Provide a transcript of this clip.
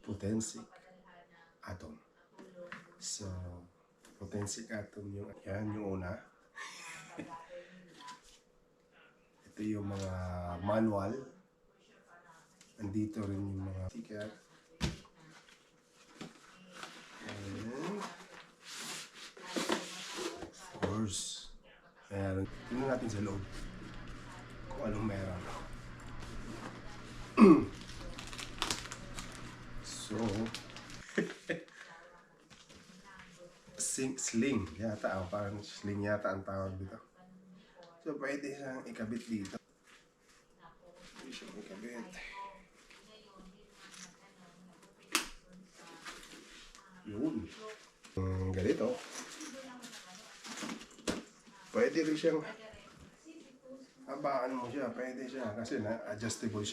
Potensic atom. So, potensic atom yung una. Ito yung mga manual. Andito rin yung mga sticker. And, of course, meron. Tingnan natin sa loob kung anong meron. So, sling yata. Parang sling yata ang tawag dito. So, pwede siyang ikabit dito. Pwede siyang ikabit. Yun. Ganito. Pwede rin siyang habaan mo siya. Pwede siya kasi na-adjustable siya.